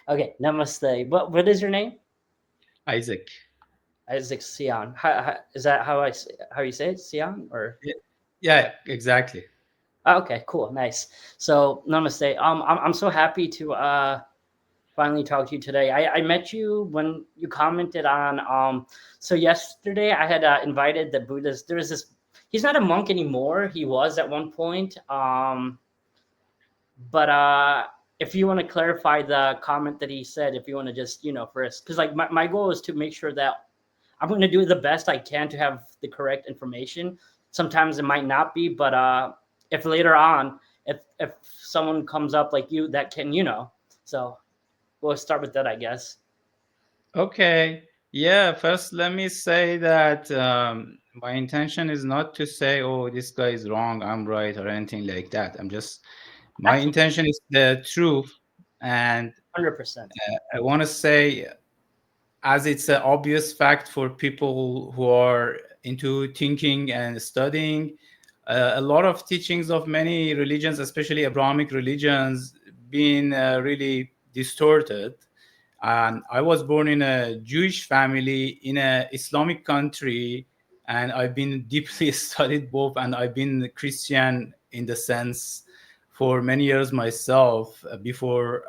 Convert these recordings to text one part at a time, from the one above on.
Okay, namaste. What is your name? Isaac. Isaac Sian. Is that how you say it? Sian or? Yeah, yeah, exactly. Okay, cool, nice. So namaste. I'm so happy to finally talk to you today. I met you when you commented on so yesterday I had invited the Buddhist. There's this. He's not a monk anymore. He was at one point. But if you want to clarify the comment that he said, if you want to just first, because like my goal is to make sure that I'm going to do the best I can to have the correct information. Sometimes it might not be, but if later on, if someone comes up like you that can, so we'll start with that, I guess. Okay. Yeah, first let me say that my intention is not to say, oh, this guy is wrong, I'm right, or anything like that. My Absolutely, intention is the truth. And 100%. I want to say, as it's an obvious fact for people who are into thinking and studying, a lot of teachings of many religions, especially Abrahamic religions, being really distorted. And I was born in a Jewish family in an Islamic country, and I've been deeply studied both, and I've been Christian in the sense for many years myself before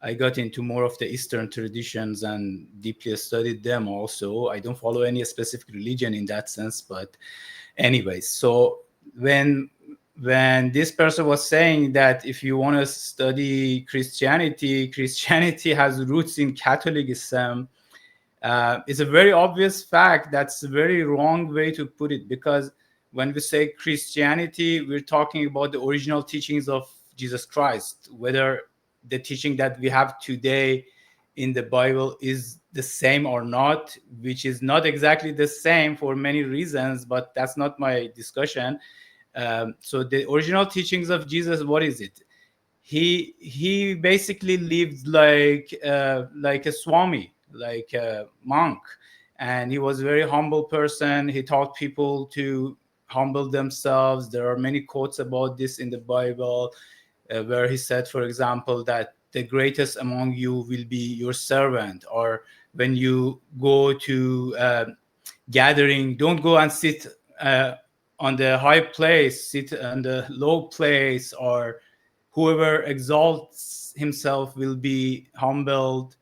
I got into more of the Eastern traditions and deeply studied them also. I don't follow any specific religion in that sense, but anyways, so when when this person was saying that if you want to study Christianity, Christianity has roots in Catholicism, it's a very obvious fact. That's a very wrong way to put it, because when we say Christianity, we're talking about the original teachings of Jesus Christ, whether the teaching that we have today in the Bible is the same or not, which is not exactly the same for many reasons, but that's not my discussion. So the original teachings of Jesus, what is it? He basically lived like a swami, like a monk, and he was a very humble person. He taught people to humble themselves. There are many quotes about this in the Bible, where he said, for example, that the greatest among you will be your servant, or when you go to gathering, don't go and sit on the high place, sit on the low place, or whoever exalts himself will be humbled,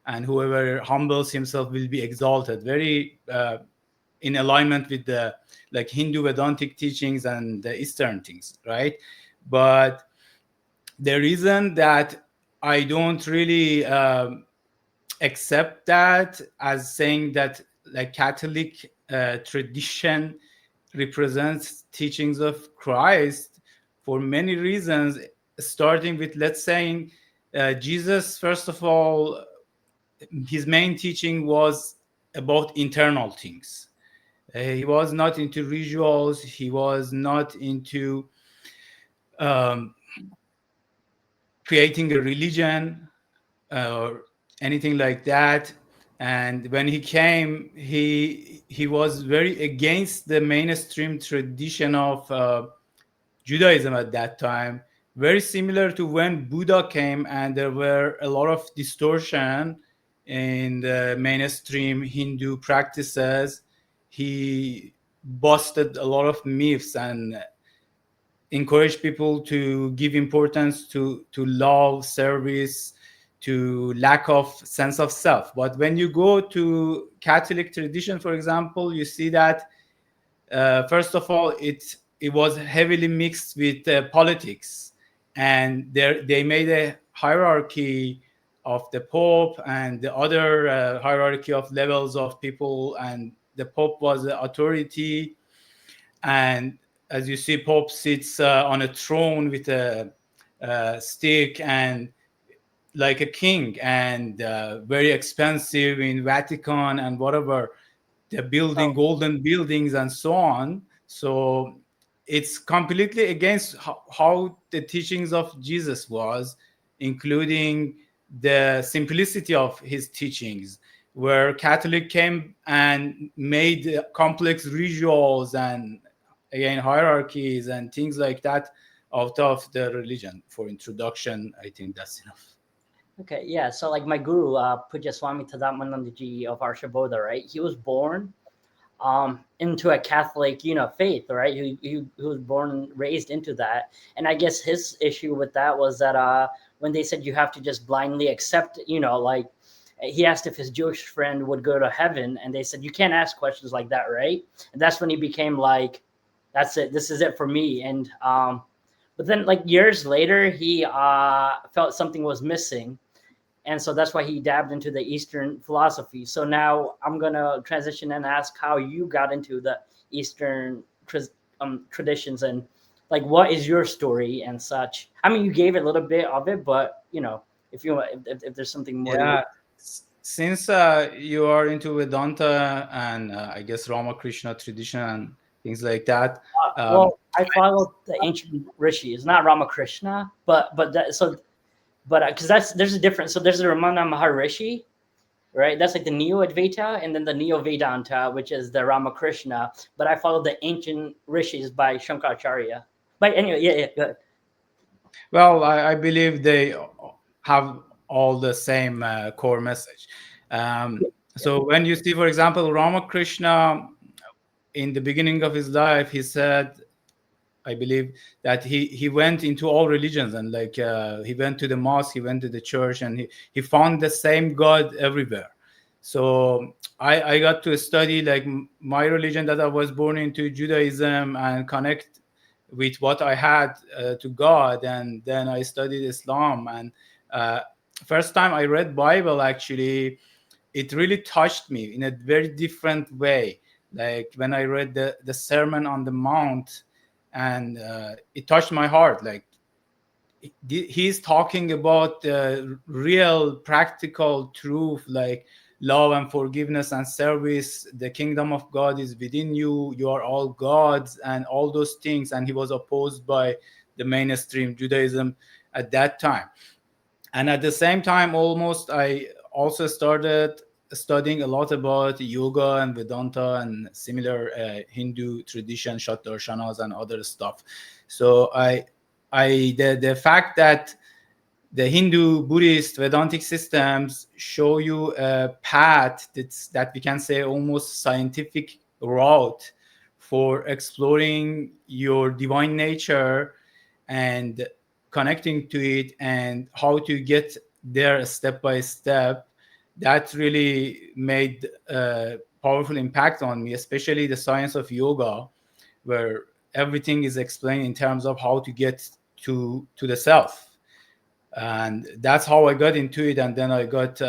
and whoever humbles himself will be exalted. Very in alignment with the like Hindu Vedantic teachings and the Eastern things, right? But the reason that I don't really accept that as saying that like Catholic tradition represents teachings of Christ for many reasons, starting with, let's say, Jesus, first of all, his main teaching was about internal things. He was not into rituals, he was not into um, creating a religion or anything like that. And when he came, he was very against the mainstream tradition of Judaism at that time, very similar to when Buddha came, and there were a lot of distortion in the mainstream Hindu practices. He busted a lot of myths and encouraged people to give importance to love, service, to lack of sense of self. But when you go to Catholic tradition, for example, you see that first of all, it was heavily mixed with politics, and they made a hierarchy of the Pope and the other hierarchy of levels of people, and the Pope was the authority. And as you see, Pope sits on a throne with a stick and like a king, and very expensive in Vatican and whatever, they're building Oh, golden buildings and so on. So it's completely against how the teachings of Jesus was, including the simplicity of his teachings, where Catholic came and made complex rituals and again hierarchies and things like that out of the religion. For introduction, I think that's enough. Okay, yeah. So like my guru, Puja Swami Tadamanandaji of Arshabodha, right? He was born into a Catholic, faith, right? He was born and raised into that. And I guess his issue with that was that when they said you have to just blindly accept, like he asked if his Jewish friend would go to heaven, and they said you can't ask questions like that, right? And that's when he became like, that's it, this is it for me. And but then like years later, he felt something was missing, and so that's why he dabbed into the Eastern philosophy. So now I'm gonna transition and ask how you got into the Eastern traditions, and like what is your story and such. I mean, you gave a little bit of it, but if you if there's something more you. Yeah, since you are into Vedanta and I guess Ramakrishna tradition and things like that, um, Well, I follow the ancient rishis, not Ramakrishna, but that, so but because that's there's a difference. So there's the Ramana Maharishi, right? That's like the Neo Advaita, and then the Neo Vedanta, which is the Ramakrishna. But I follow the ancient rishis by Shankaracharya. But anyway, yeah, good. well, I believe they have all the same core message. So when you see, for example, Ramakrishna in the beginning of his life, he said, I believe that he went into all religions, and like he went to the mosque, he went to the church, and he found the same God everywhere. So I got to study like my religion that I was born into, Judaism, and connect with what I had to God, and then I studied Islam. And uh, first time I read Bible, actually, it really touched me in a very different way. Like when I read the Sermon on the Mount, and it touched my heart. Like he's talking about real practical truth, like love and forgiveness and service. The kingdom of God is within you. You are all gods and all those things. And he was opposed by the mainstream Judaism at that time. And at the same time, almost, I also started studying a lot about yoga and Vedanta and similar Hindu tradition, Shatdarshanas and other stuff. So the fact that the Hindu, Buddhist, Vedantic systems show you a path that we can say almost scientific route for exploring your divine nature and connecting to it, and how to get there step by step, that really made a powerful impact on me, especially the science of yoga, where everything is explained in terms of how to get to the self. And that's how I got into it. And then I got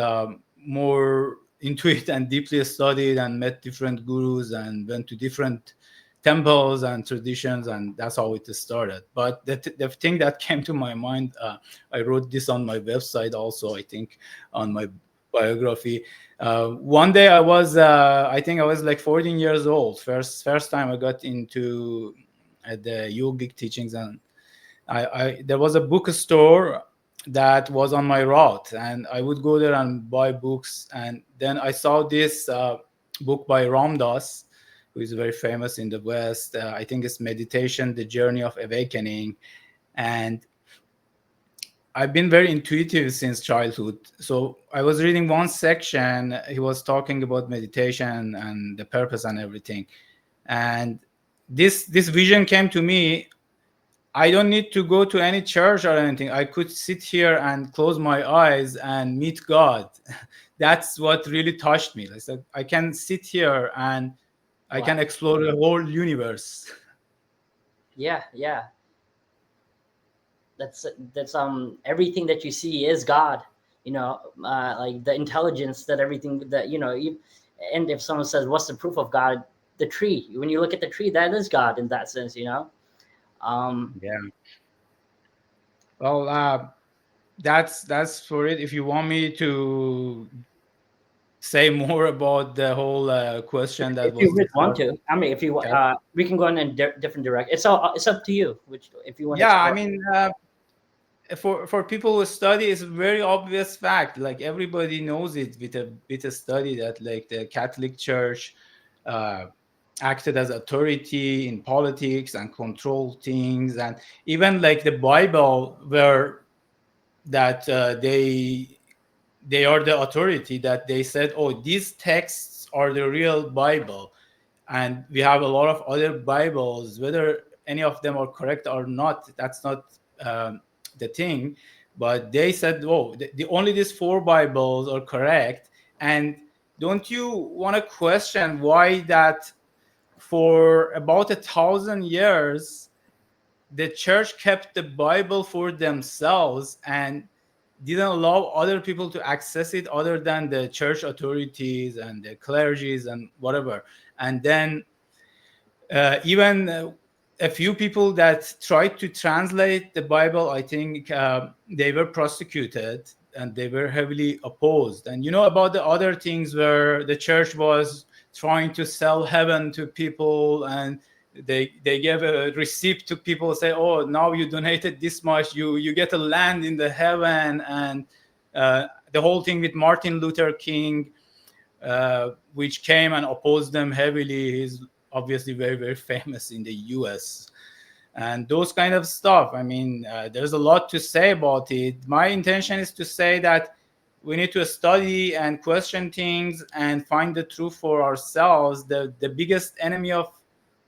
more into it and deeply studied and met different gurus and went to different temples and traditions, and that's how it started. But the thing that came to my mind, I wrote this on my website also, I think, on my biography. One day I think I was like 14 years old, first time I got into the yogic teachings. And there was a bookstore that was on my route, and I would go there and buy books. And then I saw this book by Ram Dass, who is very famous in the West. I think it's Meditation, The Journey of Awakening. And I've been very intuitive since childhood. So I was reading one section, he was talking about meditation and the purpose and everything. And this vision came to me. I don't need to go to any church or anything. I could sit here and close my eyes and meet God. That's what really touched me. I said, I can sit here and I Wow. can explore the whole universe. Yeah. That's everything that you see is God. Like the intelligence that everything that and if someone says, "What's the proof of God?" The tree. When you look at the tree, that is God in that sense. Yeah. Well, that's for it. If you want me to say more about the whole question that If you was really want discussed. to, I mean, if you Okay. we can go in a different direction. It's up to you. Which if you want to Yeah, I explore. mean, for people who study, it's a very obvious fact. Like everybody knows it with a study, that like the Catholic Church uh, acted as authority in politics and controlled things. And even like the Bible, where that they they are the authority, that they said, oh, these texts are the real Bible. And we have a lot of other Bibles, whether any of them are correct or not, that's not the thing. But they said, oh, the only these four Bibles are correct. And don't you want to question why that for about 1,000 years the church kept the Bible for themselves and didn't allow other people to access it other than the church authorities and the clergies and whatever? And then even a few people that tried to translate the Bible, I think they were prosecuted and they were heavily opposed. And you know about the other things where the church was trying to sell heaven to people, and they gave a receipt to people, say, oh, now you donated this much, you get a land in the heaven. And the whole thing with Martin Luther King, which came and opposed them heavily. He's obviously very, very famous in the US. And those kind of stuff. I mean, there's a lot to say about it. My intention is to say that we need to study and question things and find the truth for ourselves. The biggest enemy of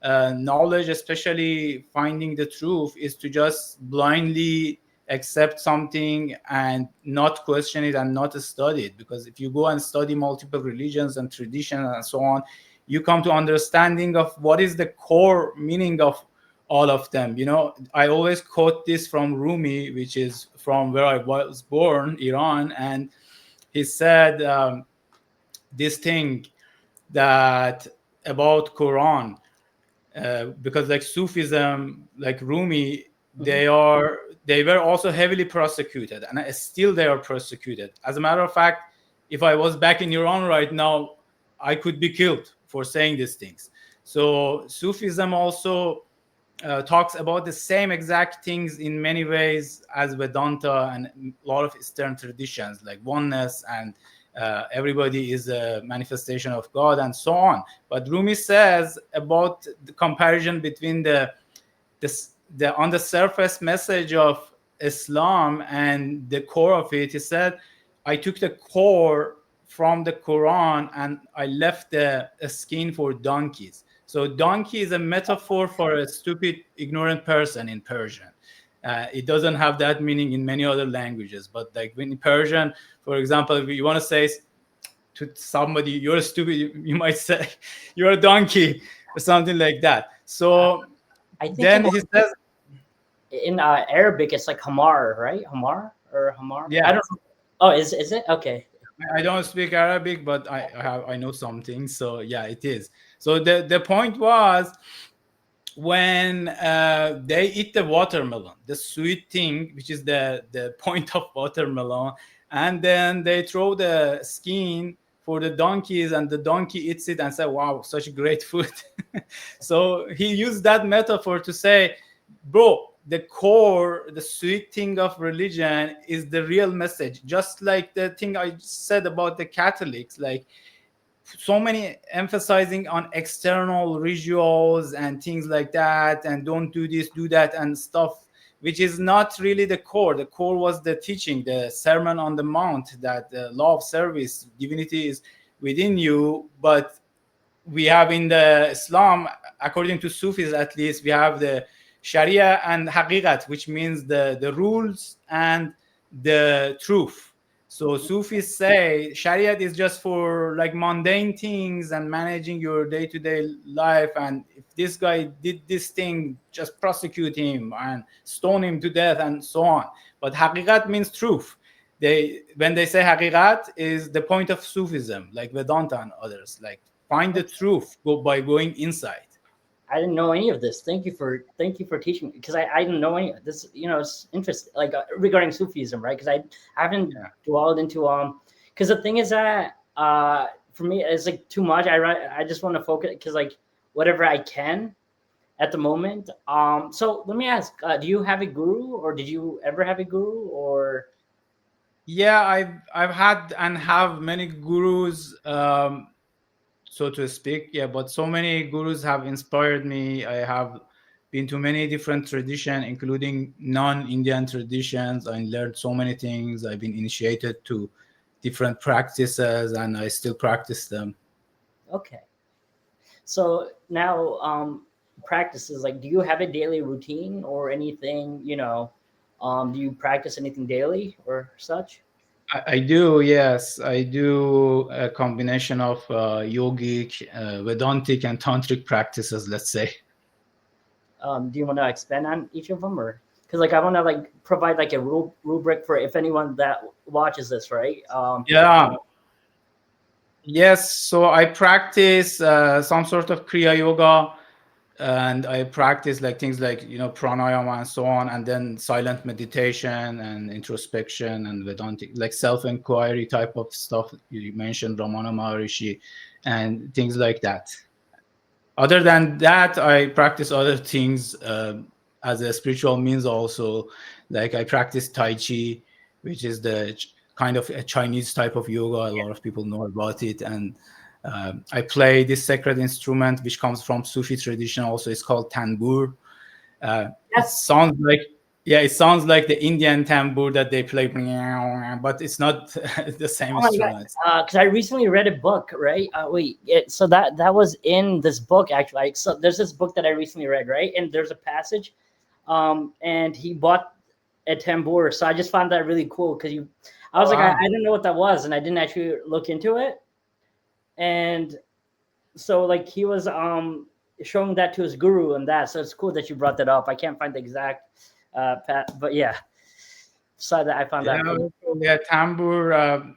knowledge, especially finding the truth, is to just blindly accept something and not question it and not study it. Because if you go and study multiple religions and traditions and so on, you come to understanding of what is the core meaning of all of them. You know, I always quote this from Rumi, which is from where I was born, Iran. And he said this thing that about Quran, because like Sufism, like Rumi, they were also heavily prosecuted, and still they are persecuted. As a matter of fact, if I was back in Iran right now, I could be killed for saying these things. So Sufism also talks about the same exact things in many ways as Vedanta and a lot of Eastern traditions, like oneness and everybody is a manifestation of God and so on. But Rumi says about the comparison between the on the surface message of Islam and the core of it. He said, I took the core from the Quran and I left the skin for donkeys. So donkey is a metaphor for a stupid, ignorant person in Persian. It doesn't have that meaning in many other languages, but like in Persian, for example, if you want to say to somebody, you're stupid, you might say, you're a donkey or something like that. So I think then he says, in Arabic, it's like Hamar, right? Hamar or Hamar? yeah. I don't know. Oh, is it? Okay. I don't speak Arabic, but I know something. So yeah, it is. So the point was, when they eat the watermelon, the sweet thing, which is the point of watermelon, and then they throw the skin for the donkeys, and the donkey eats it and say, wow, such great food. So he used that metaphor to say, bro, the core, the sweet thing of religion is the real message. Just like the thing I said about the Catholics, like so many emphasizing on external rituals and things like that, and don't do this, do that, and stuff, which is not really the core. The core was the teaching, the Sermon on the Mount, that the law of service, divinity is within you. But we have in the Islam, according to Sufis at least, we have the Sharia and Haqiqat, which means the rules and the truth. So Sufis say Shariat is just for like mundane things and managing your day-to-day life. And if this guy did this thing, just prosecute him and stone him to death and so on. But Haqiqat means truth. When they say Haqiqat is the point of Sufism, like Vedanta and others, like find the truth by going inside. I didn't know any of this. Thank you for teaching me, because I didn't know any of this. You know, it's interesting, like regarding Sufism, right? Because I haven't dwelled into because the thing is that for me it's like too much. I just want to focus, because like whatever I can at the moment. So let me ask, do you have a guru, or did you ever have a guru, or? Yeah, I've had and have many gurus, so to speak. Yeah, but so many gurus have inspired me. I have been to many different traditions, including non-Indian traditions. I learned so many things. I've been initiated to different practices, and I still practice them. Okay. So now, practices, like, do you have a daily routine or anything? Do you practice anything daily or such? I do, yes. I do a combination of yogic, Vedantic, and tantric practices, let's say. Do you want to expand on each of them, or because like I want to like provide like a rubric for if anyone that watches this, right? Yeah, yes. So I practice some sort of Kriya Yoga, and I practice like things like, pranayama and so on, and then silent meditation and introspection and Vedantic, like self-inquiry type of stuff. You mentioned Ramana Maharishi and things like that. Other than that, I practice other things as a spiritual means also. Like I practice Tai Chi, which is the kind of a Chinese type of yoga. A lot of people know about it. And I play this sacred instrument, which comes from Sufi tradition also. It's called tanbur. It Yes. sounds like, yeah, it sounds like the Indian tambour that they play, but it's not the same Oh my god! instrument. Because I recently read a book, right? Wait, so that was in this book actually. Like, so there's this book that I recently read, right? And there's a passage, and he bought a tambour. So I just found that really cool because I Oh, was like, I wow. didn't know what that was, and I didn't actually look into it. And so like he was showing that to his guru and that. So it's cool that you brought that up. I can't find the exact but yeah. So that I found that Yeah, cool. yeah, tambour.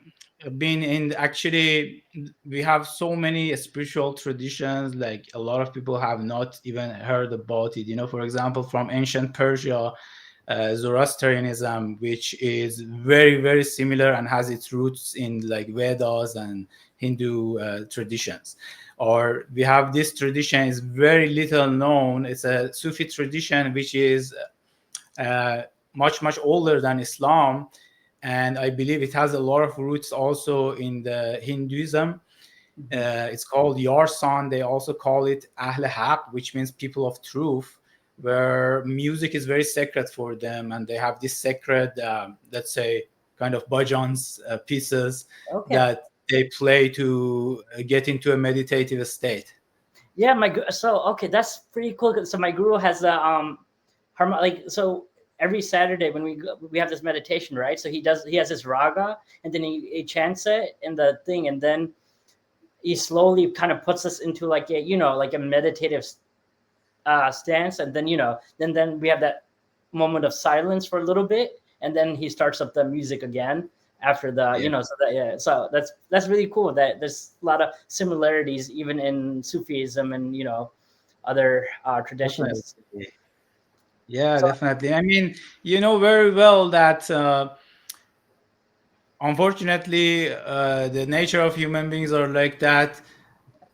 Been in actually, we have so many spiritual traditions. Like a lot of people have not even heard about it. For example, from ancient Persia, Zoroastrianism, which is very very similar and has its roots in like Vedas and Hindu traditions. Or we have this tradition is very little known. It's a Sufi tradition which is uh, much much older than Islam, and I believe it has a lot of roots also in the Hinduism. Mhm. It's called Yarsan. They also call it Ahl Haq, which means people of truth, where music is very sacred for them, and they have this sacred, let's say, kind of bhajans pieces Okay. that they play to get into a meditative state. Yeah, so okay, that's pretty cool. So my guru has a like so every Saturday when we have this meditation, right? So he has this raga and then he chants it in the thing, and then he slowly kind of puts us into like a like a meditative stance, and then then we have that moment of silence for a little bit, and then he starts up the music again after the Yeah, so that yeah, so that's really cool that there's a lot of similarities even in Sufism and other traditions. definitely. Yeah, So definitely. I mean, you know very well that unfortunately, the nature of human beings are like that.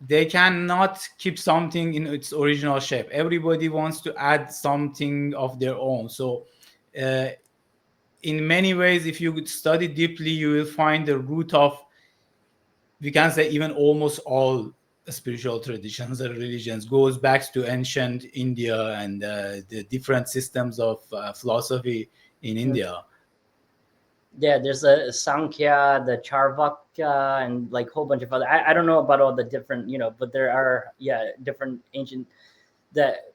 They cannot keep something in its original shape. Everybody wants to add something of their own. So, uh, in many ways, if you would study deeply, you will find the root of, we can say, even almost all spiritual traditions and religions goes back to ancient India and the different systems of philosophy in mm, India. yeah, there's a Sankhya, the Charvakya, and like a whole bunch of other. I don't know about all the different but there are different ancient that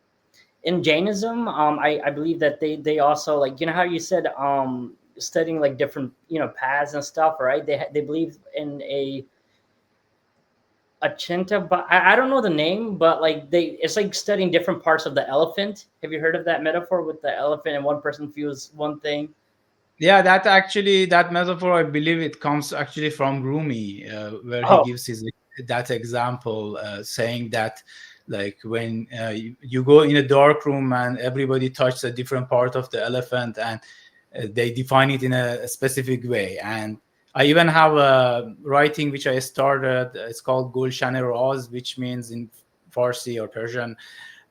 in Jainism, I believe that they also like how you said studying like different paths and stuff, right? They believe in a chinta, but I don't know the name, but like it's like studying different parts of the elephant. Have you heard of that metaphor with the elephant and one person feels one thing? Yeah, that actually, that metaphor, I believe it comes actually from Rumi, where he Oh, gives his that example, saying that like when you go in a dark room and everybody touches a different part of the elephant, and they define it in a specific way. And I even have a writing which I started. It's called Gulshan Raz, which means in Farsi or Persian,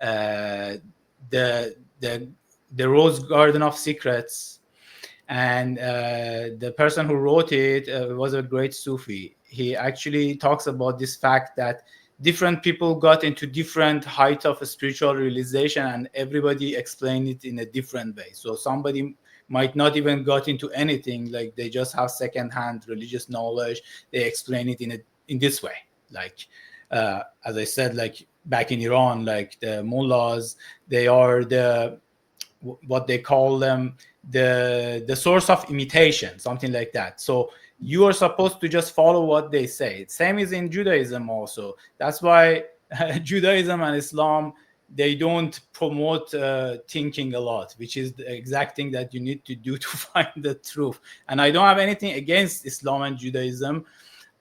uh, the the the rose garden of secrets. And the person who wrote it was a great Sufi. He actually talks about this fact that different people got into different height of spiritual realization, and everybody explained it in a different way. So somebody might not even got into anything. Like they just have secondhand religious knowledge. They explain it in this way. Like as I said, like back in Iran, like the mullahs, they are what they call them, the source of imitation, something like that. So you are supposed to just follow what they say. Same is in Judaism also. That's why Judaism and Islam, they don't promote thinking a lot, which is the exact thing that you need to do to find the truth. And I don't have anything against Islam and Judaism.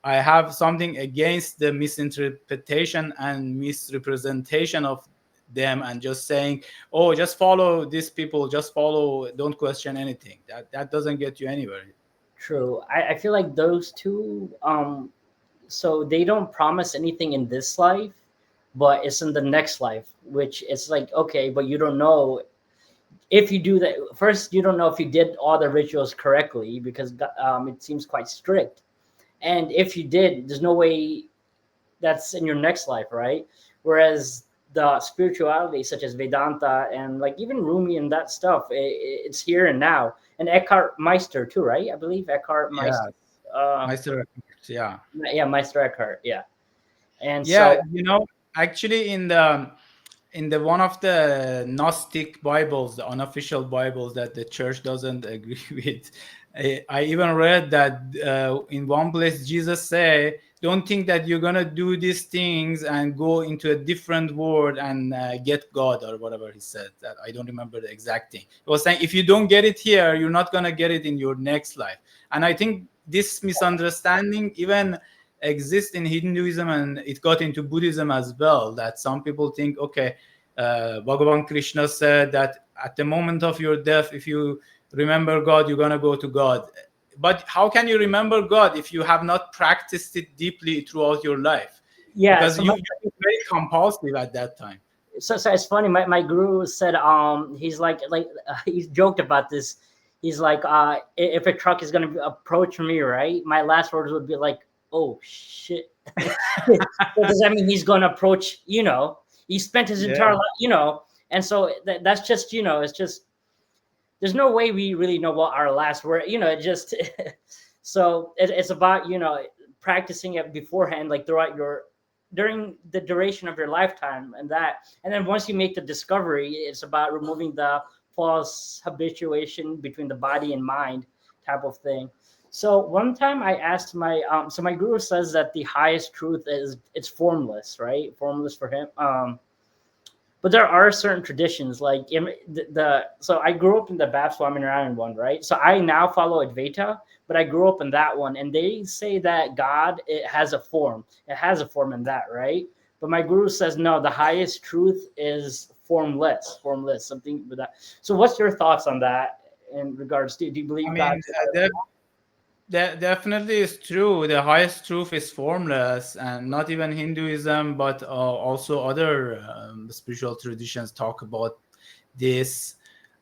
I have something against the misinterpretation and misrepresentation of them, and just saying, oh, just follow these people, just follow, don't question anything. That doesn't get you anywhere. True. I feel like those two, so they don't promise anything in this life, but it's in the next life, which it's like, okay, but you don't know if you do that. First, you don't know if you did all the rituals correctly, because it seems quite strict. And if you did, there's no way that's in your next life, right? Whereas the spirituality, such as Vedanta and like even Rumi and that stuff, it's here and now. And Eckhart Meister too, right? I believe Eckhart Yeah, Meister. Uh, Meister. Yeah. yeah, Meister Eckhart. Yeah, and Yeah, so actually in the one of the Gnostic Bibles, the unofficial Bibles that the church doesn't agree with, I even read that in one place Jesus say, "Don't think that you're gonna do these things and go into a different world and get God," or whatever he said. That I don't remember the exact thing. He was saying, if you don't get it here, you're not gonna get it in your next life. And I think this misunderstanding even exists in Hinduism, and it got into Buddhism as well. That some people think, okay, Bhagavan Krishna said that at the moment of your death, if you remember God, you're gonna go to God. But how can you remember God if you have not practiced it deeply throughout your life? yeah, Because you're very compulsive at that time. so it's funny. My guru said, he's like he's joked about this. He's like, if a truck is gonna approach me, right, my last words would be like, oh shit. So does that mean he's gonna approach? He spent his Yeah. entire life. And so that's just, it's just, there's no way we really know what our last word. It just so it's about practicing it beforehand, like during the duration of your lifetime, and then once you make the discovery, it's about removing the false habituation between the body and mind type of thing. So one time I asked so my guru says that the highest truth is it's formless, right? Formless for him. But there are certain traditions like so I grew up in the Bab Swaminarayan one, right? So I now follow Advaita, but I grew up in that one, and they say that God, it has a form. It has a form in that, right? But my guru says no, the highest truth is formless, something with that. So what's your thoughts on that in regards to, do you I believe God? mean, that definitely is true. The highest truth is formless, and not even Hinduism, but also other spiritual traditions talk about this.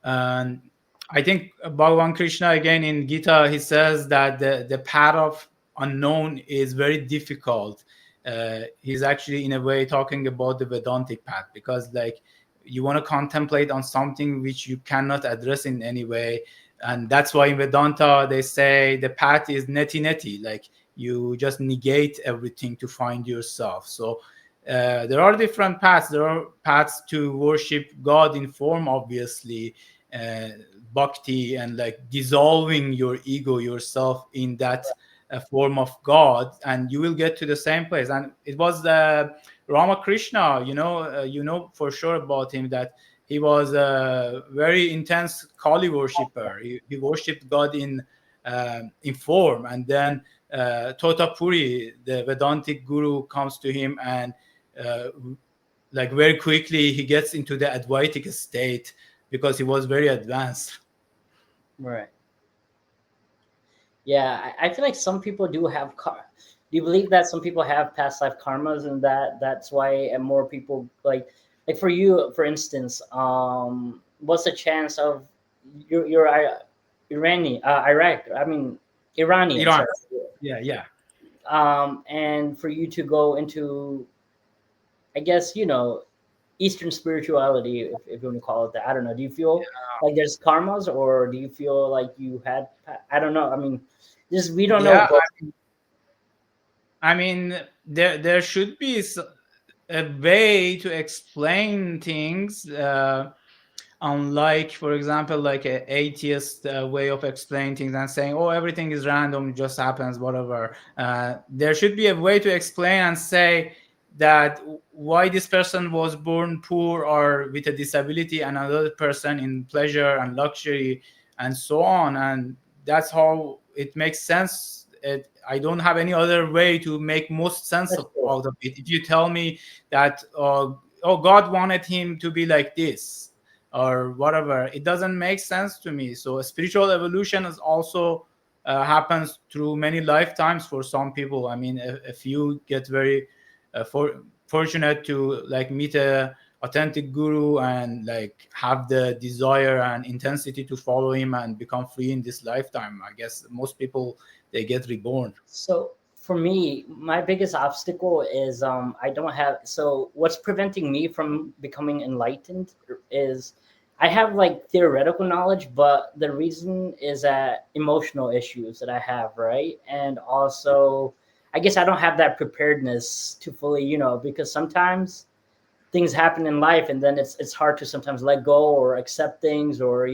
And I think Bhagavan Krishna, again in Gita, he says that the path of unknown is very difficult. He's actually in a way talking about the Vedantic path, because like you want to contemplate on something which you cannot address in any way. And that's why in Vedanta they say the path is neti neti, like you just negate everything to find yourself. So there are different paths. There are paths to worship God in form, obviously, uh, bhakti, and like dissolving your ego, yourself in that form of God, and you will get to the same place. And it was Ramakrishna, for sure about him, that he was a very intense Kali worshipper. He worshipped God in form, and then Totapuri, the Vedantic guru, comes to him, and uh, like very quickly he gets into the Advaitic state because he was very advanced. Right. Yeah, I feel like some people do have do you believe that some people have past life karmas, and that's why more people like for you, for instance, what's the chance of you're Iranian, Iraq, I mean Iranian, Iran. sorry. Yeah, yeah. And for you to go into, I guess, Eastern spirituality, if you want to call it that. I don't know. Do you feel like there's karmas, or do you feel like you had? I don't know. I mean, just we don't know. Yeah, But I mean, there should be a way to explain things, unlike, for example, like a atheist way of explaining things and saying, "Oh, everything is random, it just happens, whatever." There should be a way to explain and say that why this person was born poor or with a disability, and another person in pleasure and luxury, and so on. And that's how it makes sense. I don't have any other way to make most sense that's of, cool. out of it. If you tell me that, oh, God wanted him to be like this or whatever, it doesn't make sense to me. So spiritual evolution is also happens through many lifetimes for some people. I mean, if you get very fortunate to like meet a authentic guru and like have the desire and intensity to follow him and become free in this lifetime, I guess most people, they get reborn. So for me, my biggest obstacle is I don't have. So what's preventing me from becoming enlightened is I have like theoretical knowledge, but the reason is that emotional issues that I have, right? And also, I guess I don't have that preparedness to fully, because sometimes things happen in life, and then it's hard to sometimes let go or accept things, or.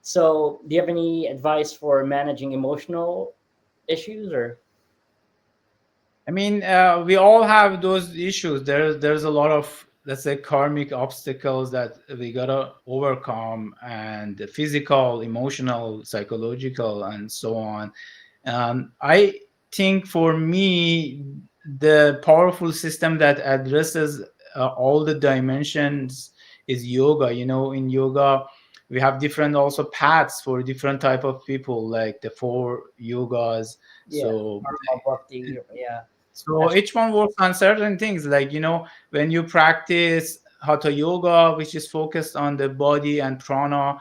So, do you have any advice for managing emotional issues, or? I mean, we all have those issues. There's a lot of, let's say, karmic obstacles that we gotta overcome, and the physical, emotional, psychological, and so on. I think for me, the powerful system that addresses all the dimensions is yoga. You know, in yoga, we have different also paths for different type of people, like the four yogas. Yeah, So karma, bhakti. Yeah, so that's each one works on certain things. Like, when you practice hatha yoga, which is focused on the body and prana,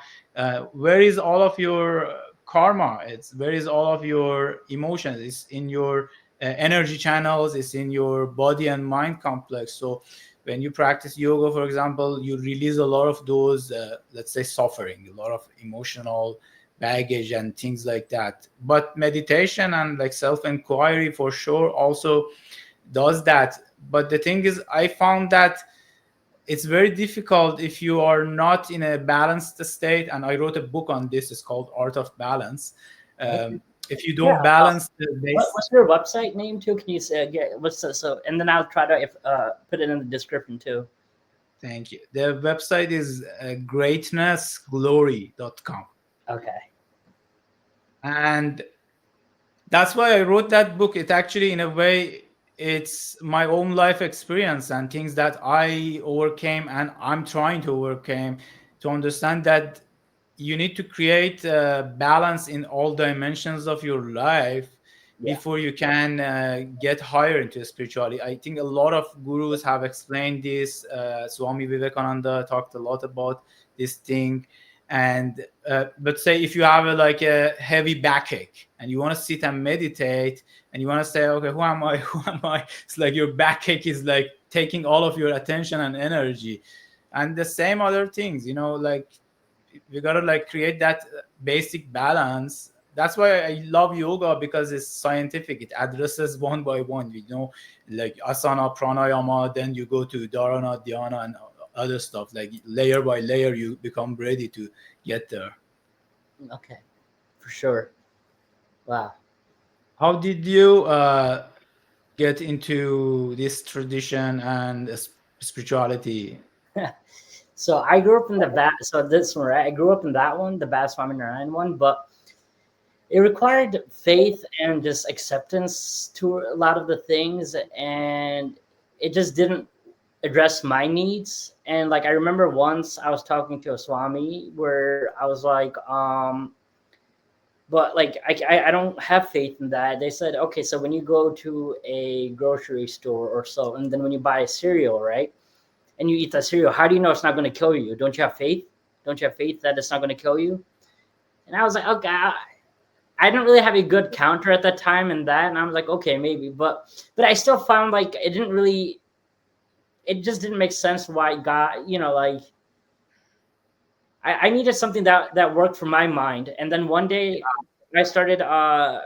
where is all of your karma? It's where is all of your emotions? It's in your energy channels. It's in your body and mind complex. So when you practice yoga, for example, you release a lot of those, let's say, suffering, a lot of emotional baggage and things like that. But meditation and like self-inquiry for sure also does that. But the thing is, I found that it's very difficult if you are not in a balanced state. And I wrote a book on this. It's called Art of Balance. okay. If you Yeah. don't balance the base. What's your website name too? Can you say get what's so? And then I'll try to if put it in the description too. Thank you. The website is greatnessglory.com. Okay. And that's why I wrote that book. It actually, in a way, it's my own life experience and things that I overcame and I'm trying to overcome, to understand that you need to create a balance in all dimensions of your life Yeah. before you can get higher into spirituality. I think a lot of gurus have explained this. Swami Vivekananda talked a lot about this thing. And but say if you have like a heavy backache and you want to sit and meditate and you want to say, okay, who am I? Who am I? It's like your backache is like taking all of your attention and energy. And the same other things, like we gotta like create that basic balance. That's why I love yoga, because it's scientific. It addresses one by one, like asana, pranayama, then you go to dharana, dhyana, and other stuff. Like layer by layer, you become ready to get there. Okay. For sure. Wow. How did you get into this tradition and spirituality? So I grew up in the bat. So this one, right? I grew up in that one, the Bad Swami Narayan one, but it required faith and just acceptance to a lot of the things, and it just didn't address my needs. And like I remember once I was talking to a Swami where I was like, but like I don't have faith in that. They said, okay, so when you go to a grocery store or so, and then when you buy a cereal, right, and you eat that cereal, how do you know it's not going to kill you? Don't you have faith? Don't you have faith that it's not going to kill you? And I was like, okay, I didn't really have a good counter at that time in that, and I was like, okay, maybe, but I still found like it didn't really it just didn't make sense why God, like I needed something that worked for my mind. And then one day I started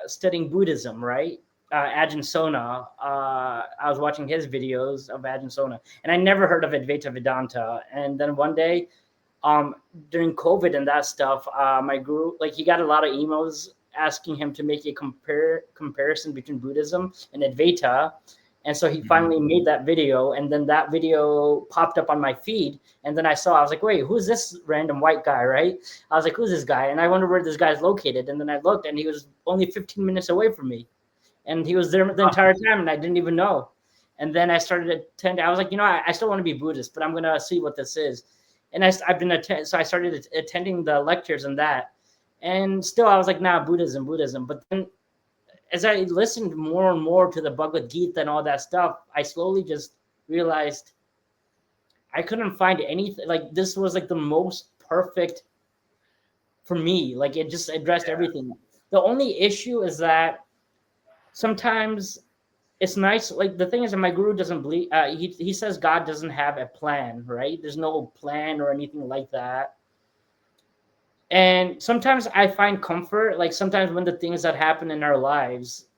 studying Buddhism, right? Ajahn Sona. I was watching his videos of Ajahn Sona, and I never heard of Advaita Vedanta. And then one day, um, during COVID and that stuff, my guru, like, he got a lot of emails asking him to make a comparison between Buddhism and Advaita. And so he Mhm. finally made that video, and then that video popped up on my feed. And then I was like, wait, who's this random white guy, right? I was like, who's this guy? And I wonder where this guy's located. And then I looked, and he was only 15 minutes away from me. And he was there the entire time, and I didn't even know. And then I started attending. I was like, I still want to be Buddhist, but I'm going to see what this is. And I've been so I started attending the lectures and that. And still, I was like, nah, Buddhism, Buddhism. But then as I listened more and more to the Bhagavad Gita and all that stuff, I slowly just realized I couldn't find anything. Like, this was like the most perfect for me. Like, it just addressed everything. The only issue is that sometimes it's nice. Like, the thing is that my guru doesn't believe. He says God doesn't have a plan, right? There's no plan or anything like that. And sometimes I find comfort, like sometimes when the things that happen in our lives,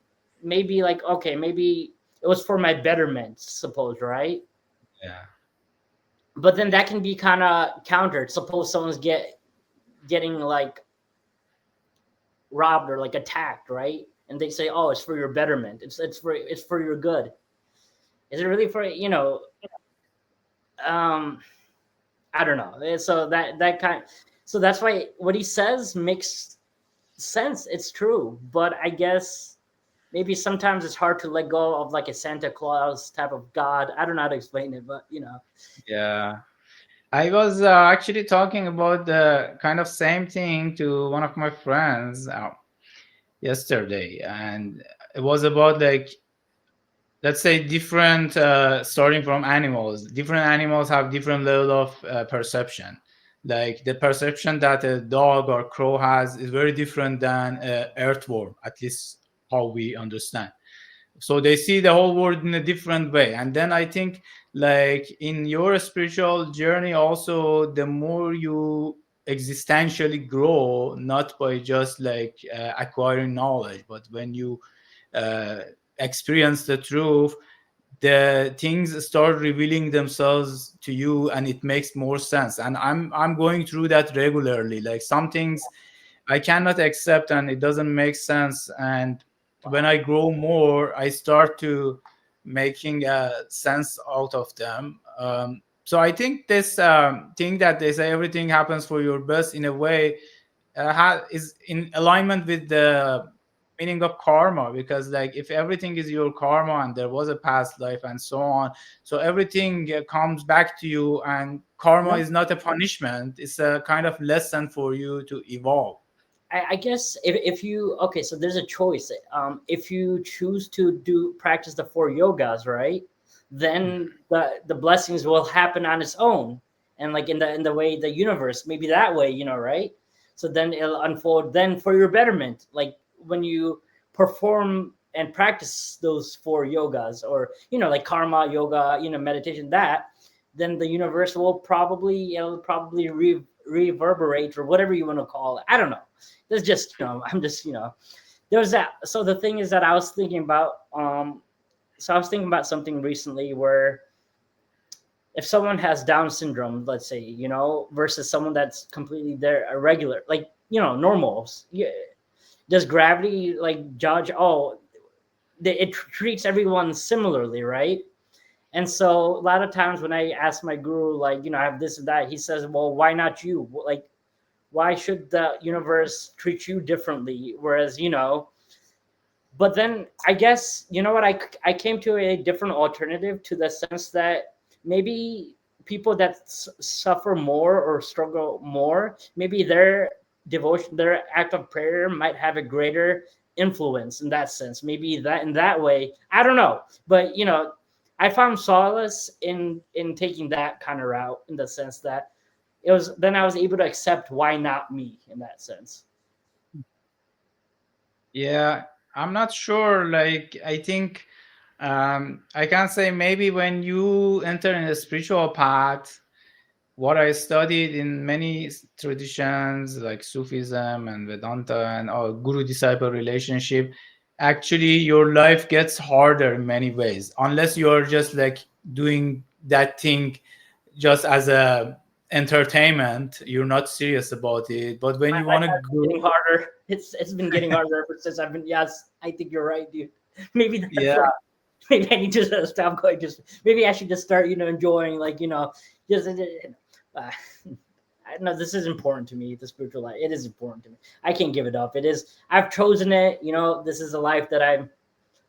maybe like, okay, maybe it was for my betterment, suppose, right? Yeah. But then that can be kind of countered. Suppose someone's getting like robbed or like attacked, right? And they say, oh, it's for your betterment. It's for your good. Is it really for, um I don't know. So that kind, so that's why what he says makes sense. It's true. But I guess maybe sometimes it's hard to let go of like a Santa Claus type of God. I don't know how to explain it, but Yeah. I was actually talking about the kind of same thing to one of my friends yesterday, and it was about, like, let's say, different, starting from animals. Different animals have different level of perception. Like, the perception that a dog or crow has is very different than earthworm, at least how we understand. So they see the whole world in a different way. And then I think, like, in your spiritual journey also, the more you existentially grow, not by just like acquiring knowledge, but when you uh, experience the truth, the things start revealing themselves to you, and it makes more sense. And I'm going through that regularly. Like, some things I cannot accept and it doesn't make sense. And when I grow more, I start to making sense out of them. So I think this thing that they say everything happens for your best, in a way, is in alignment with the meaning of karma. Because, like, if everything is your karma and there was a past life and so on, so everything comes back to you, and karma yeah. is not a punishment, it's a kind of lesson for you to evolve. I guess if you, okay, so there's a choice. If you choose to do practice the four yogas, right, then the blessings will happen on its own, and like in the way the universe, maybe that way, right. So then it'll unfold then for your betterment. Like when you perform and practice those four yogas, or like karma yoga, meditation, that then the universe will probably it'll probably reverberate, or whatever you want to call it. I don't know. There's just, I'm just, there's that. So the thing is that I was thinking about, something recently where if someone has Down syndrome, let's say, versus someone that's completely there, irregular, like, normals, yeah, does gravity like judge? Oh, it treats everyone similarly, right? And so a lot of times when I ask my guru, like, I have this and that, he says, well, why not you? Like, why should the universe treat you differently? Whereas, but then I guess, what, I came to a different alternative, to the sense that maybe people that suffer more or struggle more, maybe their devotion, their act of prayer might have a greater influence in that sense. Maybe that in that way, I don't know. But, I found solace in taking that kind of route, in the sense that I was able to accept why not me, in that sense. Yeah, I'm not sure. Like, I think I can say maybe when you enter in a spiritual path, what I studied in many traditions like Sufism and Vedanta and guru disciple relationship, actually your life gets harder in many ways unless you're just like doing that thing just as a entertainment. You're not serious about it. But when My you life want to has been go, getting harder. It's been getting harder ever since I've been. Yes, I think you're right, dude. Maybe that's yeah, why. Maybe I need to stop going. Just maybe I should just start, enjoying, just. Uh, I know this is important to me. The spiritual life, it is important to me. I can't give it up. It is. I've chosen it. This is a life that I'm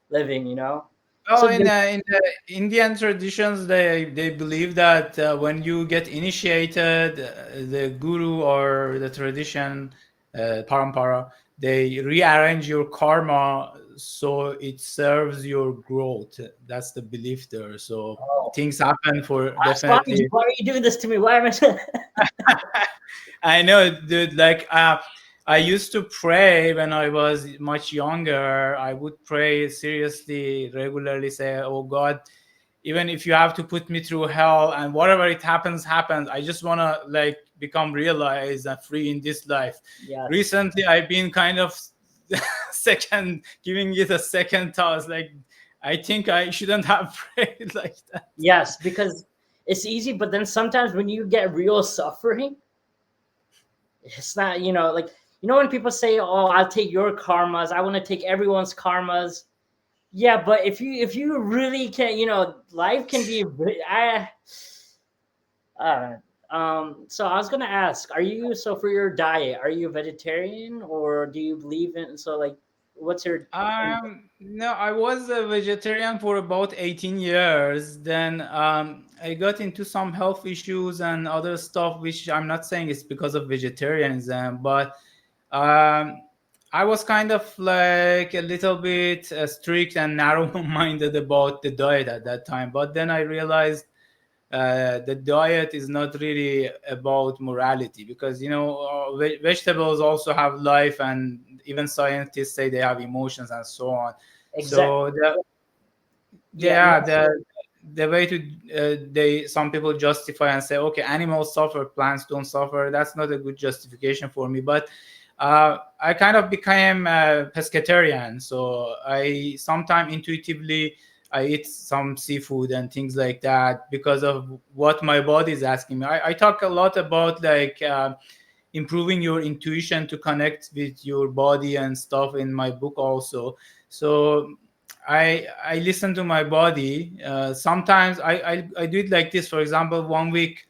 living. oh, So in the Indian traditions, they believe that when you get initiated, the guru or the tradition, parampara, they rearrange your karma so it serves your growth. That's the belief there. So oh, things happen for Swamiji, definitely. why are you doing this to me? Why am I? I know, dude. Like, I used to pray when I was much younger. I would pray seriously, regularly, say, "Oh God, even if you have to put me through hell and whatever it happens, happens. I just want to like become realized and free in this life." Yes. Recently, I've been kind of second, giving it a second thought. Like, I think I shouldn't have prayed like that. Yes, because it's easy, but then sometimes when you get real suffering, it's not, like, when people say, "Oh, I'll take your karmas. I want to take everyone's karmas." Yeah, but if you really can, life can be. Uh, so I was gonna ask, are you so for your diet? Are you a vegetarian or do you believe in? So like, what's your? No, I was a vegetarian for about 18 years. Then I got into some health issues and other stuff, which I'm not saying it's because of vegetarianism, but um, I was kind of like a little bit strict and narrow-minded about the diet at that time. But then I realized the diet is not really about morality because vegetables also have life, and even scientists say they have emotions and so on. Exactly. So the Yeah. yeah the way to they some people justify and say, okay, animals suffer, plants don't suffer. That's not a good justification for me. But I kind of became a pescatarian, so I sometimes intuitively I eat some seafood and things like that because of what my body is asking me. I talk a lot about like improving your intuition to connect with your body and stuff in my book also. So I listen to my body. Sometimes I do it like this. For example, one week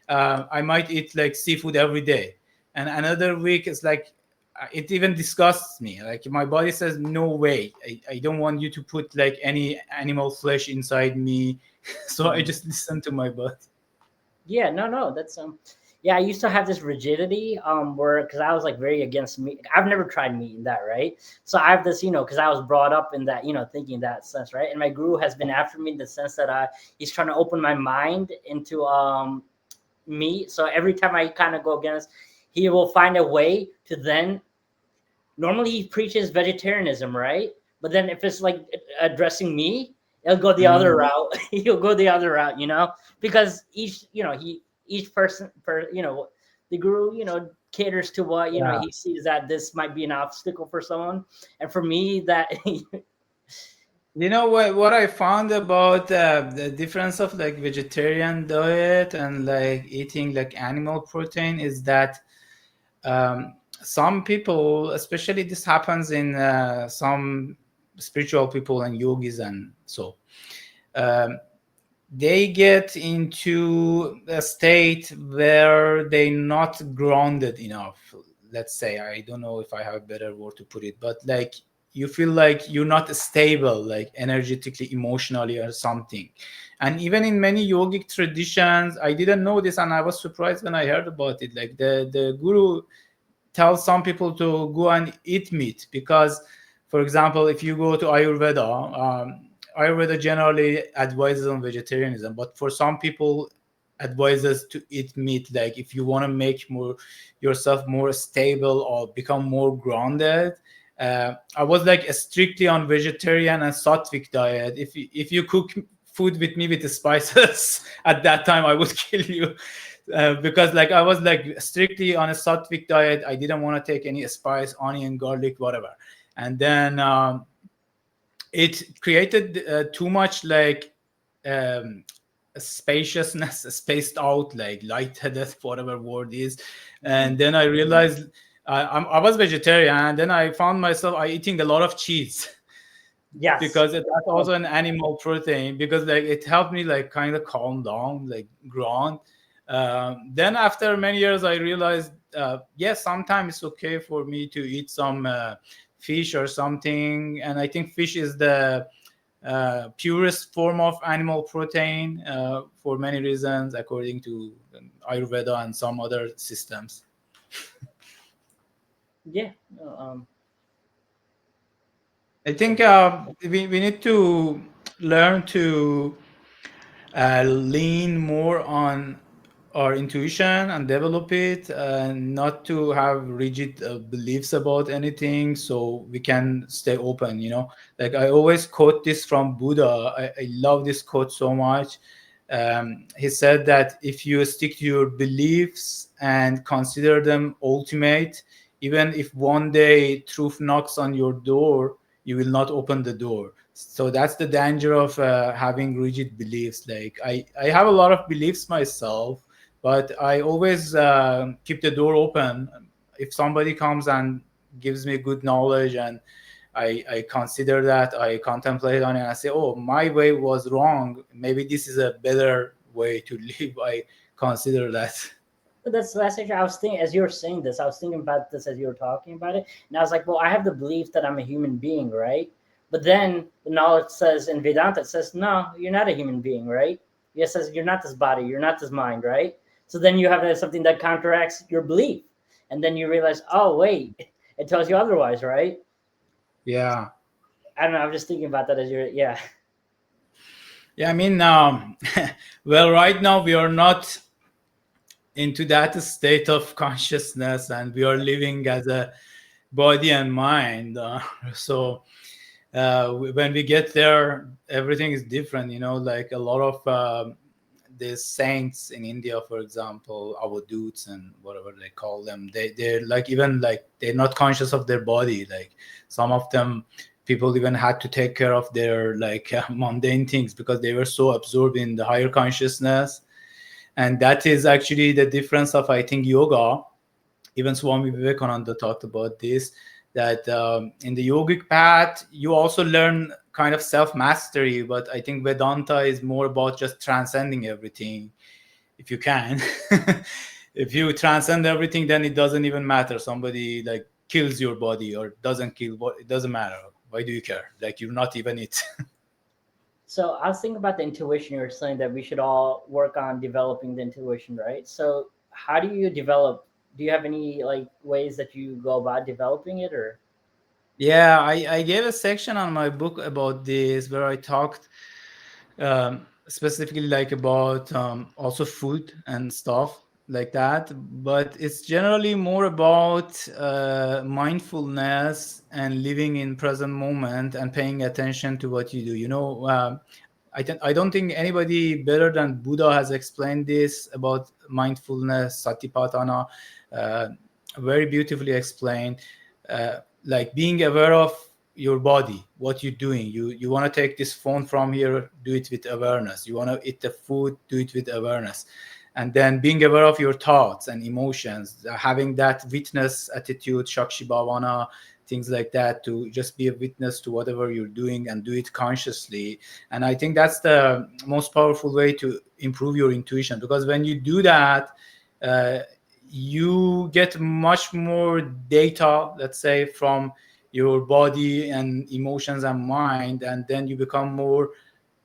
I might eat like seafood every day, and another week it's like it even disgusts me. Like my body says, "No way! I don't want you to put like any animal flesh inside me." So I Mhm. just listen to my body. Yeah, no, no, that's yeah, I used to have this rigidity where because I was like very against meat. I've never tried meat in that, right? So I have this, because I was brought up in that, thinking that sense, right? And my guru has been after me in the sense that he's trying to open my mind into meat. So every time I kind of go against, he will find a way to then normally he preaches vegetarianism, right? But then if it's like addressing me, he'll go the other Mm. route. He'll go the other route, because each person the guru, caters to what Yeah. he sees that this might be an obstacle for someone, and for me that You know what I found about the difference of like vegetarian diet and like eating like animal protein is that some people, especially this happens in some spiritual people and yogis and so, um, they get into a state where they're not grounded enough. Let's say, I don't know if I have a better word to put it, but like you feel like you're not stable, like energetically, emotionally, or something. And even in many yogic traditions, I didn't know this, and I was surprised when I heard about it. Like the guru tell some people to go and eat meat because, for example, if you go to Ayurveda, Ayurveda generally advises on vegetarianism, but for some people advises to eat meat. Like if you want to make more yourself more stable or become more grounded, I was like strictly on vegetarian and sattvic diet. If you cook food with me with the spices at that time, I would kill you. Because like I was like strictly on a sattvic diet. I didn't want to take any spice, onion, garlic, whatever. And then it created too much like um, spaciousness, spaced out, like lightheaded, whatever word is. Mm. And then I realized I was vegetarian, and then I found myself eating a lot of cheese Yes. because that's also an animal protein. Because like it helped me like kind of calm down, like ground. Then after many years, I realized, yes, sometimes it's okay for me to eat some fish or something. And I think fish is the purest form of animal protein for many reasons, according to Ayurveda and some other systems. Yeah. No, I think we need to learn to lean more on our intuition and develop it, and not to have rigid beliefs about anything, so we can stay open, like I always quote this from Buddha. I love this quote so much. He said that if you stick to your beliefs and consider them ultimate, even if one day truth knocks on your door, you will not open the door. So that's the danger of having rigid beliefs. Like I have a lot of beliefs myself, but I always keep the door open. If somebody comes and gives me good knowledge, and I consider that, I contemplate on it, and I say, oh, my way was wrong, maybe this is a better way to live, I consider that. but that's actually, I was thinking as you were saying this, I was thinking about this as you were talking about it, and I was like, well, I have the belief that I'm a human being, right? But then the knowledge says in Vedanta, it says, no, you're not a human being, right? It says you're not this body, you're not this mind, right? So then you have something that counteracts your belief, and then you realize, oh wait, it tells you otherwise, right? Yeah. I don't know. I'm just thinking about that as you're, yeah. Yeah, I mean, well, right now we are not into that state of consciousness, and we are living as a body and mind. So when we get there, everything is different. Like a lot of the saints in India, for example, avadhuts and whatever they call them, they're like, even like they're not conscious of their body. Like some of them, people even had to take care of their like mundane things because they were so absorbed in the higher consciousness. And that is actually the difference of, I think, yoga. Even Swami Vivekananda talked about this, that in the yogic path, you also learn kind of self-mastery, but I think Vedanta is more about just transcending everything, if you can. If you transcend everything, then it doesn't even matter. Somebody like kills your body or doesn't kill, it doesn't matter. Why do you care? Like, you're not even it. So I was thinking about the intuition. You were saying that we should all work on developing the intuition, right? So how do you develop? Do you have any like ways that you go about developing it, or? Yeah, I gave a section on my book about this where I talked specifically like about also food and stuff like that. But it's generally more about mindfulness and living in present moment and paying attention to what you do. I don't think anybody better than Buddha has explained this about mindfulness, satipatthana, uh, very beautifully explained. Like being aware of your body, what you're doing. You want to take this phone from here, do it with awareness. You want to eat the food, do it with awareness. And then being aware of your thoughts and emotions, having that witness attitude, shakshi bhavana, things like that, to just be a witness to whatever you're doing and do it consciously. And I think that's the most powerful way to improve your intuition, because when you do that, uh, you get much more data, let's say, from your body and emotions and mind, and then you become more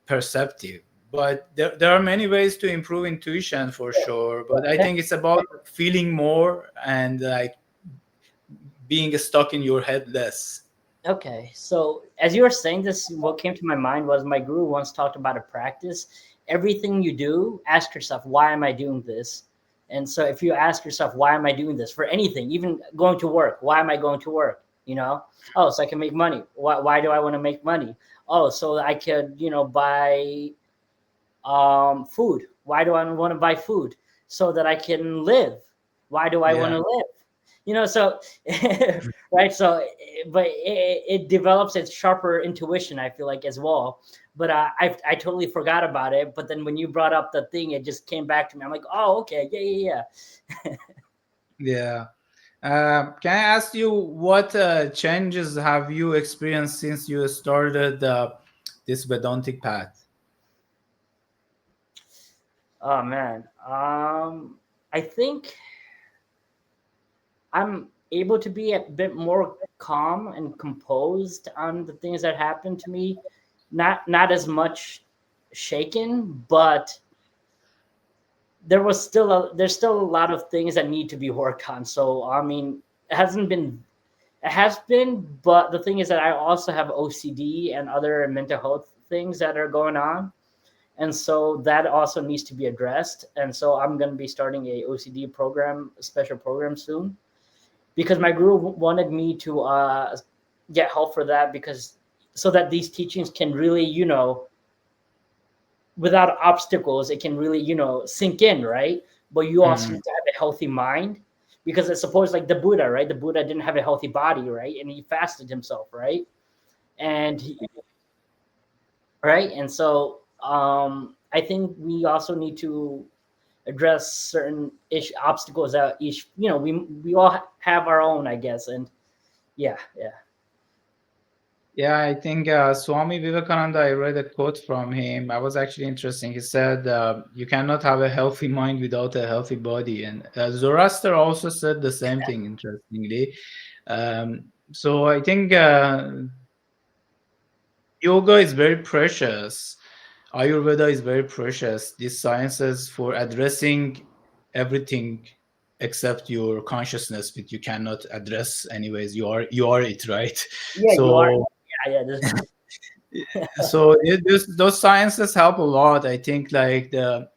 perceptive. But there are many ways to improve intuition for sure, but I think it's about feeling more and like being stuck in your head less. Okay, so as you were saying this, what came to my mind was my guru once talked about a practice. Everything you do, ask yourself, why am I doing this? And so if you ask yourself, why am I doing this for anything, even going to work, why am I going to work? you know. Oh, so I can make money. Why do I want to make money? Oh, so I could, buy food. Why do I want to buy food? So that I can live. Why do I want Yeah. to live? So right. So, but it develops its sharper intuition, I feel like, as well. But I totally forgot about it. But then when you brought up the thing, it just came back to me. I'm like, oh, okay, yeah. Yeah. Can I ask you what changes have you experienced since you started this Vedantic path? Oh man, I think I'm able to be a bit more calm and composed on the things that happen to me. Not as much shaken, but there's still a lot of things that need to be worked on. So I mean, it has been, but the thing is that I also have OCD and other mental health things that are going on. And so that also needs to be addressed. And so I'm going to be starting a OCD program, a special program soon, because my guru wanted me to get help for that, because so that these teachings can really, without obstacles, it can really, sink in, right? But you also Mm. need to have a healthy mind, because it's supposed, like the Buddha, right? The Buddha didn't have a healthy body, right? And he fasted himself, right? And right. And so I think we also need to address certain obstacles that each, we all have our own, I guess. And yeah. Yeah, I think Swami Vivekananda, I read a quote from him. I was actually interesting. He said, you cannot have a healthy mind without a healthy body. And Zoroaster also said the same thing, interestingly. So I think yoga is very precious. Ayurveda is very precious. These sciences for addressing everything except your consciousness, which you cannot address anyways. You are it, right? Yeah, you are. So Yeah. those sciences help a lot. I think like the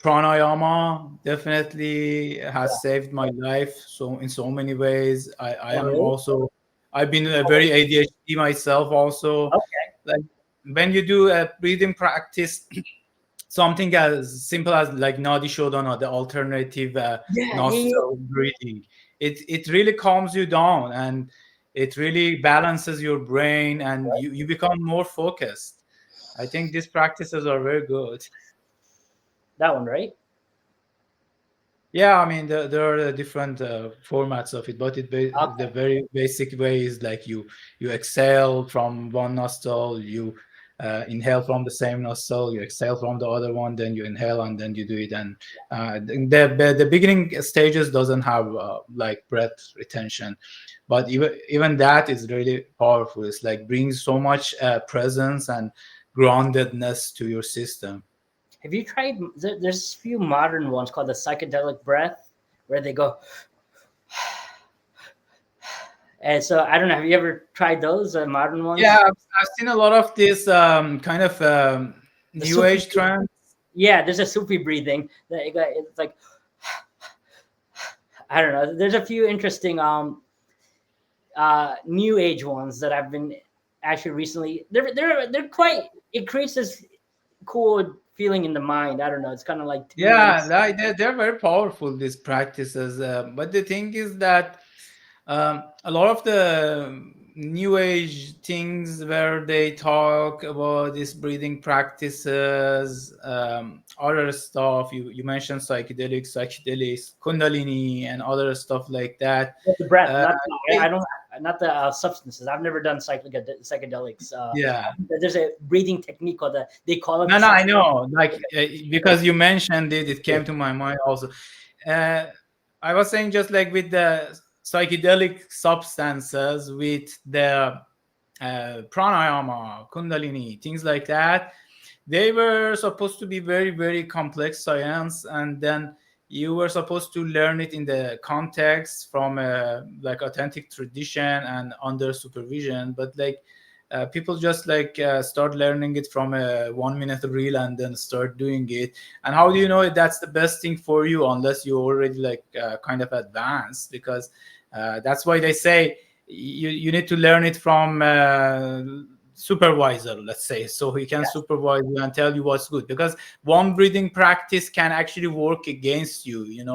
pranayama definitely has saved my life so in so many ways. I Oh, am really? also, I've been a very ADHD myself also. Okay. Like when you do a breathing practice, something as simple as like nadi shodhana, the alternative Yeah. nostril breathing, it really calms you down, and it really balances your brain, and you become more focused. I think these practices are very good. That one, right? Yeah, I mean there are different formats of it, but the Okay. very basic way is like you exhale from one nostril, you inhale from the same nostril, you exhale from the other one, then you inhale, and then you do it. And the beginning stages doesn't have like breath retention, but even that is really powerful. It's like brings so much presence and groundedness to your system. Have you tried? There's a few modern ones called the psychedelic breath, where they go. And so I don't know. Have you ever tried those modern Yeah, ones? I've seen a lot of this kind of The new Sufi. age trend. Yeah, there's a Sufi breathing. It's like, I don't know. There's a few interesting new age ones that I've been actually recently. They're quite. It creates this cool feeling in the mind. I don't know. It's kind of like, to me. Yeah, they're very powerful, these practices. But the thing is that a lot of the new age things where they talk about these breathing practices, other stuff, you mentioned psychedelics, kundalini, and other stuff like that. The breath, Uh, not I they- don't, not the substances. I've never done psychedelics. yeah. There's a breathing technique called they call it No, the no, I psych. know. Like because you mentioned it, it came to my mind also. Uh, I was saying just like with the psychedelic substances, with the pranayama, kundalini, things like that, they were supposed to be very, very complex science, and then you were supposed to learn it in the context from a like authentic tradition and under supervision. But like people just like start learning it from a 1 minute reel and then start doing it. And how do you know that's the best thing for you unless you already like kind of advanced? Because that's why they say you need to learn it from supervisor, let's say, so he can Yes. supervise you and tell you what's good, because one breathing practice can actually work against you. In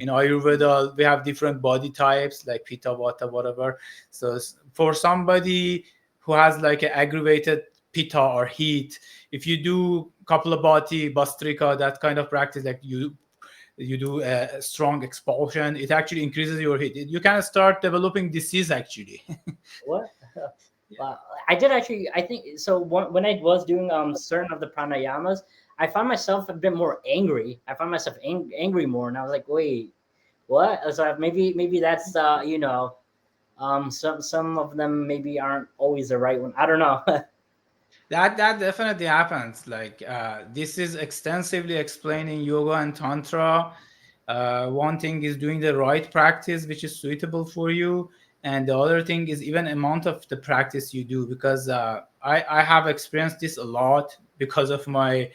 Ayurveda we have different body types like pitta, vata, whatever. So for somebody who has like an aggravated pitta or heat, if you do kapalabhati, bastrika, that kind of practice, like you do a strong expulsion, it actually increases your heat. You can start developing disease actually. What? Wow. I did actually. I think so. When I was doing certain of the pranayamas, I found myself a bit more angry. I found myself angry more, and I was like, wait, what? So maybe that's some of them maybe aren't always the right one. I don't know. That definitely happens. Like this is extensively explaining yoga and tantra. One thing is doing the right practice, which is suitable for you, and the other thing is even amount of the practice you do. Because I have experienced this a lot because of my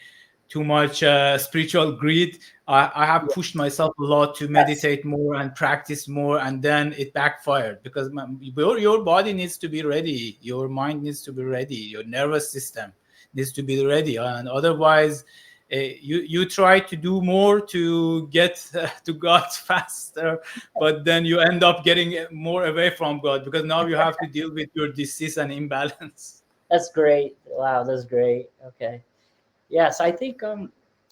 too much spiritual greed. I have pushed myself a lot to Yes, meditate more and practice more, and then it backfired because your body needs to be ready, your mind needs to be ready, your nervous system needs to be ready, and otherwise, you try to do more to get to God faster, but then you end up getting more away from God because now you have to deal with your disease and imbalance. that's great. Wow, that's great. Okay. Yes, I think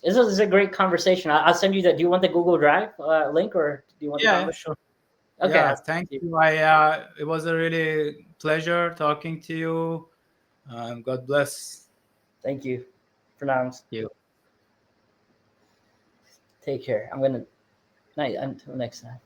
this is a great conversation. I'll send you the. Do you want the Google Drive link, or do you want the Yeah, conversation? sure. Okay, Yeah, I'll send thank it to you. you. It was a really pleasure talking to you. God bless Thank you. Pronounce. you. Take care. I'm gonna night until next time.